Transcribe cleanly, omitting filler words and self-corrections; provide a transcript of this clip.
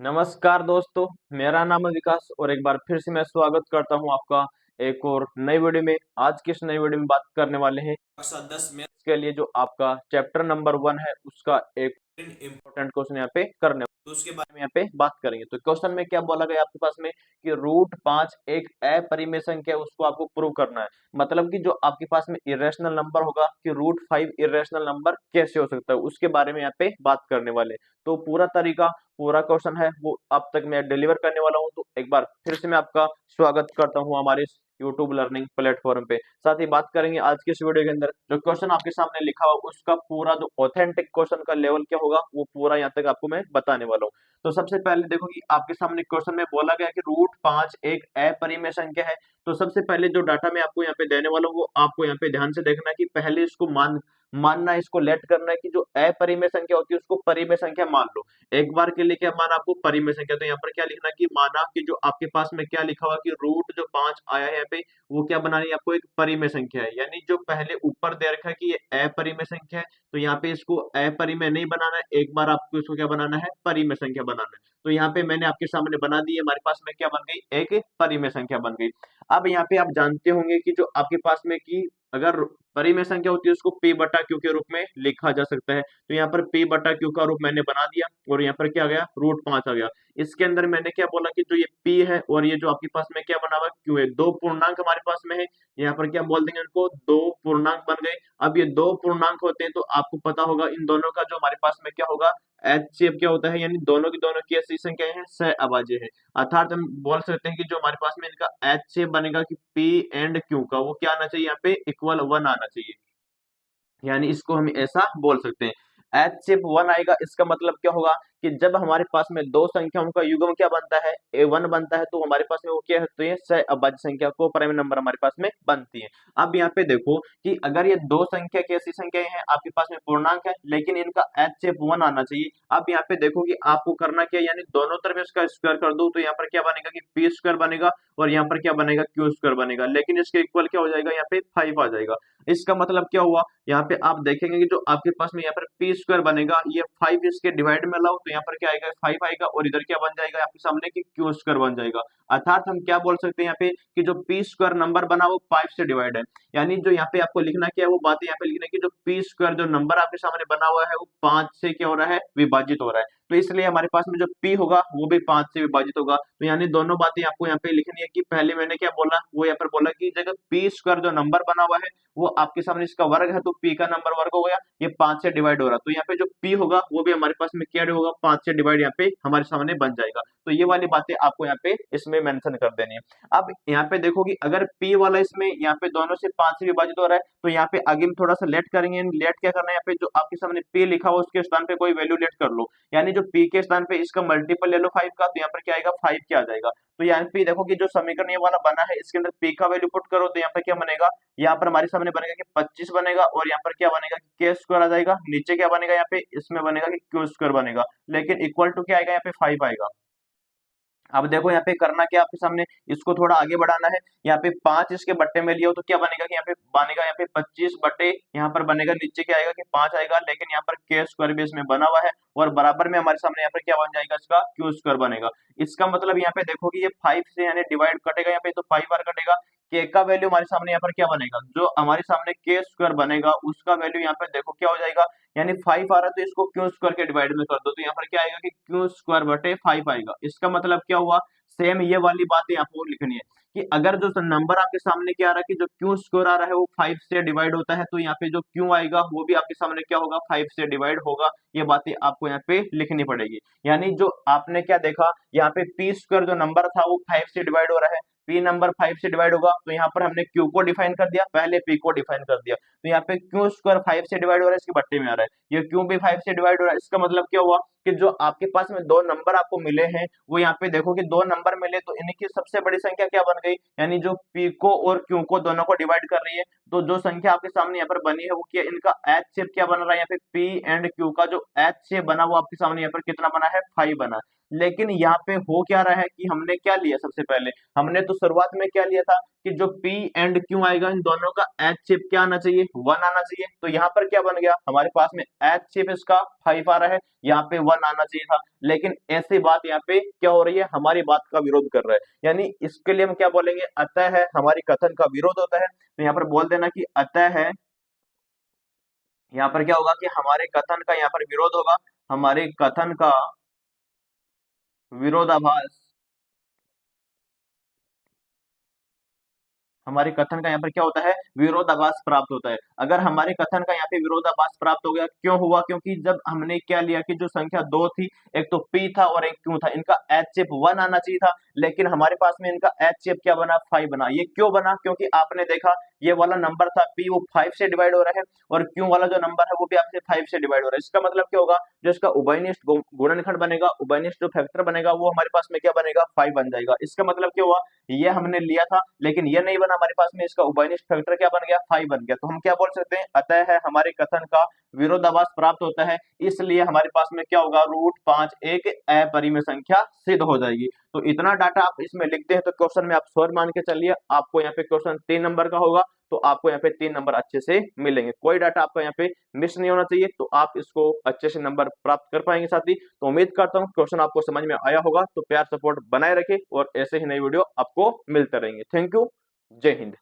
नमस्कार दोस्तों, मेरा नाम है विकास और एक बार फिर से मैं स्वागत करता हूं आपका एक और नई वीडियो में। आज की इस नई वीडियो में बात करने वाले हैं कक्षा 10 में के लिए जो आपका चैप्टर नंबर 1 है उसका एक इम्पोर्टेंट क्वेश्चन यहाँ पे करने, तो उसके बारे में यहाँ पे बात करेंगे। तो क्वेश्चन में क्या बोला गया आपके पास में कि रूट 5 एक अपरिमेय संख्या है, उसको आपको प्रूव करना है। मतलब कि जो आपके पास में इरेशनल नंबर होगा कि रूट 5 इरेशनल नंबर कैसे हो सकता है, उसके बारे में यहाँ पे बात करने वाले। तो पूरा तरीका, पूरा क्वेश्चन है वो अब तक मैं डिलीवर करने वाला हूँ। तो एक बार फिर से मैं आपका स्वागत करता हूँ हमारे इस यूट्यूब लर्निंग प्लेटफॉर्म पे। साथ ही बात करेंगे आज के इस वीडियो के अंदर जो क्वेश्चन आपके सामने लिखा हुआ उसका पूरा जो ऑथेंटिक क्वेश्चन का लेवल क्या होगा वो पूरा यहाँ तक आपको मैं बताने वाला हूँ। तो सबसे पहले देखो कि आपके सामने क्वेश्चन में बोला गया कि रूट 5 एक अपरिमेय संख्या है। तो सबसे पहले जो डाटा मैं आपको यहाँ पे देने वाला हूँ वो आपको यहाँ पे ध्यान से देखना है कि पहले इसको मानना है, इसको लेट करना है कि जो अपरिमेय संख्या होती है उसको परिमेय संख्या मान लो। एक बार के लिए क्या माना आपको परिमेय संख्या, तो यहाँ पर क्या लिखना कि माना कि जो आपके पास में क्या लिखा हुआ कि रूट जो 5 आया है यहाँ पे वो क्या बनानी है आपको, एक परिमेय संख्या है। यानी जो पहले ऊपर दे रखा है कि ये अपरिमेय संख्या है, तो यहाँ पे इसको अपरिमेय नहीं बनाना है, एक बार आपको इसको क्या बनाना है, परिमेय संख्या बनाना है। तो यहाँ पे मैंने आपके सामने बना दी है, हमारे पास में क्या बन गई, एक परिमेय संख्या बन गई। अब यहाँ पे आप जानते होंगे कि जो आपके पास में कि अगर परिमेय संख्या होती है उसको p बटा q के रूप में लिखा जा सकता है। तो यहाँ पर p बटा q का रूप मैंने बना दिया और यहाँ पर क्या आ गया, रूट 5 आ गया। इसके अंदर मैंने क्या बोला कि जो ये p है और ये जो आपके पास में क्या बना हुआ q है, दो पूर्णांक हमारे पास में है। यहाँ पर क्या बोल देंगे उनको, दो पूर्णांक बन गए। अब ये दो पूर्णांक होते हैं तो आपको पता होगा इन दोनों का जो हमारे पास में क्या होगा, HCF क्या होता है, यानी दोनों की दोनों की ऐसी संख्याएं हैं, सहअभाज्य है। अर्थात हम बोल सकते हैं कि जो हमारे पास में इनका HCF बनेगा कि P एंड Q का वो क्या आना चाहिए, यहाँ पे इक्वल 1 आना चाहिए। यानी इसको हम ऐसा बोल सकते हैं, एच सिर्फ 1 आएगा। इसका मतलब क्या होगा कि जब हमारे पास में दो संख्याओं का युग्म क्या बनता है, A1 बनता है, तो हमारे पास में वो क्या होती है, सहअभाज्य संख्या को प्राइम नंबर हमारे पास में बनती है। अब यहाँ पे देखो कि अगर ये दो संख्या की ऐसी संख्याएं हैं आपके पास में पूर्णांक है लेकिन इनका एच सिर्फ 1 आना चाहिए। अब यहाँ पे देखो कि आपको करना क्या है, यानी दोनों तरफ इसका स्क्वायर कर दो तो यहाँ पर क्या बनेगा कि पी स्क्वायर बनेगा और यहाँ पर क्या बनेगा, क्यू स्क्वायर बनेगा। लेकिन इसके इक्वल क्या हो जाएगा, यहाँ पे 5 आ जाएगा। इसका मतलब क्या हुआ, यहाँ पे आप देखेंगे कि जो आपके पास में यहाँ पर पी स्क्वायर बनेगा, ये 5 इसके डिवाइड में लाओ तो यहाँ पर क्या आएगा, 5 आएगा और इधर क्या बन जाएगा आपके सामने कि क्यू स्क्वायर बन जाएगा। अर्थात हम क्या बोल सकते हैं यहाँ पे कि जो पी स्क्वायर नंबर बना वो 5 से डिवाइड है। यानी जो यहाँ पे आपको लिखना क्या है वो बात यहाँ पे लिखना है कि जो पी स्क्वायर जो नंबर आपके सामने बना हुआ है वो 5 से क्या हो रहा है, विभाजित हो रहा है। तो इसलिए हमारे पास में जो p होगा वो भी 5 से विभाजित होगा। तो यानी दोनों बातें आपको यहाँ पे लिखनी है कि पहले मैंने क्या बोला, वो यहाँ पर बोला कि जगह पी स्क्वायर जो नंबर बना हुआ है वो आपके सामने इसका वर्ग है तो p का नंबर वर्ग हो गया, ये 5 से डिवाइड हो रहा है। तो यहाँ पे जो p होगा वो भी हमारे पास में क्या होगा, 5 से डिवाइड यहाँ पे हमारे सामने बन जाएगा। तो ये वाली बातें आपको यहाँ पे इसमें मेंशन कर देनी है। अब यहाँ पे देखो कि अगर p वाला इसमें यहाँ पे दोनों से 5 से विभाजित हो रहा है तो यहाँ पे आगे हम थोड़ा सा लेट करेंगे। लेट क्या करना है, यहाँ पे जो आपके सामने p लिखा हुआ उसके स्थान पे कोई वैल्यू लेट कर लो। यानी जो p के स्थान पे इसका मल्टीपल ले लो 5 का, तो यहाँ पर क्या आएगा, 5 क्या आ जाएगा। तो यहाँ पे देखो कि जो समीकरण ये वाला बना है इसके अंदर p का वैल्यू पुट करो तो यहाँ पे क्या बनेगा, यहाँ पर हमारे सामने बनेगा कि 25 बनेगा और यहाँ पर क्या बनेगा कि के स्क्वायर आ जाएगा। नीचे क्या बनेगा, यहाँ पे इसमें बनेगा कि क्यू स्क्वायर बनेगा, लेकिन इक्वल टू क्या आएगा, यहाँ पे 5 आएगा। अब देखो यहाँ पे करना क्या आपके सामने, इसको थोड़ा आगे बढ़ाना है। यहाँ पे 5 इसके बट्टे में लिया तो क्या बनेगा कि यहाँ पे बनेगा, यहाँ पे 25 बटे यहाँ पर बनेगा, नीचे क्या आएगा कि 5 आएगा, लेकिन यहाँ पर के स्क्वायर भी इसमें बना हुआ है और बराबर में हमारे सामने यहाँ पर क्या बन जाएगा, इसका क्यू स्क्वायर बनेगा। इसका मतलब यहाँ पे देखो कि ये 5 से यानी डिवाइड कटेगा यहाँ पे तो 5 बार कटेगा। के का वैल्यू हमारे सामने यहाँ पर क्या बनेगा, जो हमारे सामने के स्क्वायर बनेगा उसका वैल्यू यहाँ पे देखो क्या हो जाएगा, यानी 5 आ रहा है तो इसको क्यू स्क्वायर के डिवाइड में कर दो तो यहाँ पर क्या आएगा कि क्यू स्क्वायर बटे 5 आएगा। इसका मतलब क्या हुआ, सेम ये वाली बातें आपको लिखनी है कि अगर जो नंबर आपके सामने क्या आ रहा है कि जो क्यू स्क्वायर आ रहा है वो 5 से डिवाइड होता है तो यहाँ पे जो क्यू आएगा वो भी आपके सामने क्या होगा, 5 से डिवाइड होगा। ये बातें आपको यहाँ पे लिखनी पड़ेगी। यानी जो आपने क्या देखा, यहाँ पे पी स्क्वायर जो नंबर था वो 5 से डिवाइड हो रहा है, पी नंबर 5 से डिवाइड होगा तो यहाँ पर हमने क्यू को डिफाइन कर दिया, पहले पी को डिफाइन कर दिया। तो यहाँ पे क्यू स्क्वायर 5 से डिवाइड हो रहा है, इसके बट्टे में आ रहा है, ये क्यू भी 5 से डिवाइड हो रहा है। इसका मतलब क्या हुआ कि जो आपके पास में दो नंबर आपको मिले हैं वो यहाँ पे देखो कि दो नंबर मिले तो इनकी सबसे बड़ी संख्या क्या बन गई, यानी जो p को और q को दोनों को डिवाइड कर रही है। तो जो संख्या आपके सामने यहाँ पर बनी है वो क्या, इनका एच शेप क्या बन रहा है, यहाँ पे p एंड q का जो एच शेप बना वो आपके सामने यहाँ पर कितना बना है, 5 बना है। लेकिन यहाँ पे हो क्या रहा है कि हमने क्या लिया, सबसे पहले हमने तो शुरुआत में क्या लिया था कि जो P एंड Q आएगा इन दोनों का एच शेप क्या आना चाहिए, 1 आना चाहिए। तो यहाँ पर क्या बन गया, हमारे पास में एच शेप इसका 5 आ रहा है, यहाँ पे 1 आना चाहिए था। लेकिन ऐसी बात यहाँ पे क्या हो रही है, हमारी बात का विरोध कर रहा है, यानी इसके लिए हम क्या बोलेंगे, अतः है, हमारी कथन का विरोध होता है। तो यहाँ पर बोल देना कि अतः है, यहाँ पर क्या होगा कि हमारे कथन का यहाँ पर विरोध होगा, हमारे कथन का विरोधाभास, हमारे कथन का यहाँ पर क्या होता है, विरोधाभास प्राप्त होता है। अगर हमारे कथन का यहाँ पे विरोधाभास प्राप्त हो गया, क्यों हुआ, क्योंकि जब हमने क्या लिया कि जो संख्या दो थी, एक तो P था और एक Q था, इनका एच शेप 1 आना चाहिए था, लेकिन हमारे पास में इनका एच शेप क्या बना, 5 बना। ये क्यों बना, क्योंकि आपने देखा ये वाला नंबर था P, वो 5 से डिवाइड हो रहा है, और Q वाला जो नंबर है वो भी आपसे 5 से डिवाइड हो रहा है। इसका मतलब क्या होगा, जो इसका उभयनिष्ठ गुणनखंड बनेगा, उभयनिष्ठ जो फैक्टर बनेगा वो हमारे पास में क्या बनेगा, 5 बन जाएगा। इसका मतलब क्या हुआ, ये हमने लिया था लेकिन ये नहीं बना हमारे पास में, इसका उभयनिष्ठ फैक्टर क्या बन गया, 5 बन गया। तो हम क्या बोल सकते हैं, अतः है हमारे कथन का विरोधाभास प्राप्त होता है, इसलिए हमारे पास में क्या होगा, √5 एक अपरिमेय संख्या सिद्ध हो जाएगी। तो इतना डाटा आप इसमें लिखते हैं तो क्वेश्चन में आप श्योर मान के चलिए आपको यहाँ पे क्वेश्चन 3 नंबर का होगा, तो आपको यहाँ पे 3 नंबर अच्छे से मिलेंगे, कोई डाटा आपका यहाँ पे मिस नहीं होना चाहिए, तो आप इसको अच्छे से नंबर प्राप्त कर पाएंगे साथी। तो उम्मीद करता हूँ क्वेश्चन आपको समझ में आया होगा, तो प्यार सपोर्ट बनाए रखें और ऐसे ही नई वीडियो आपको मिलते रहेंगे। थैंक यू, जय हिंद।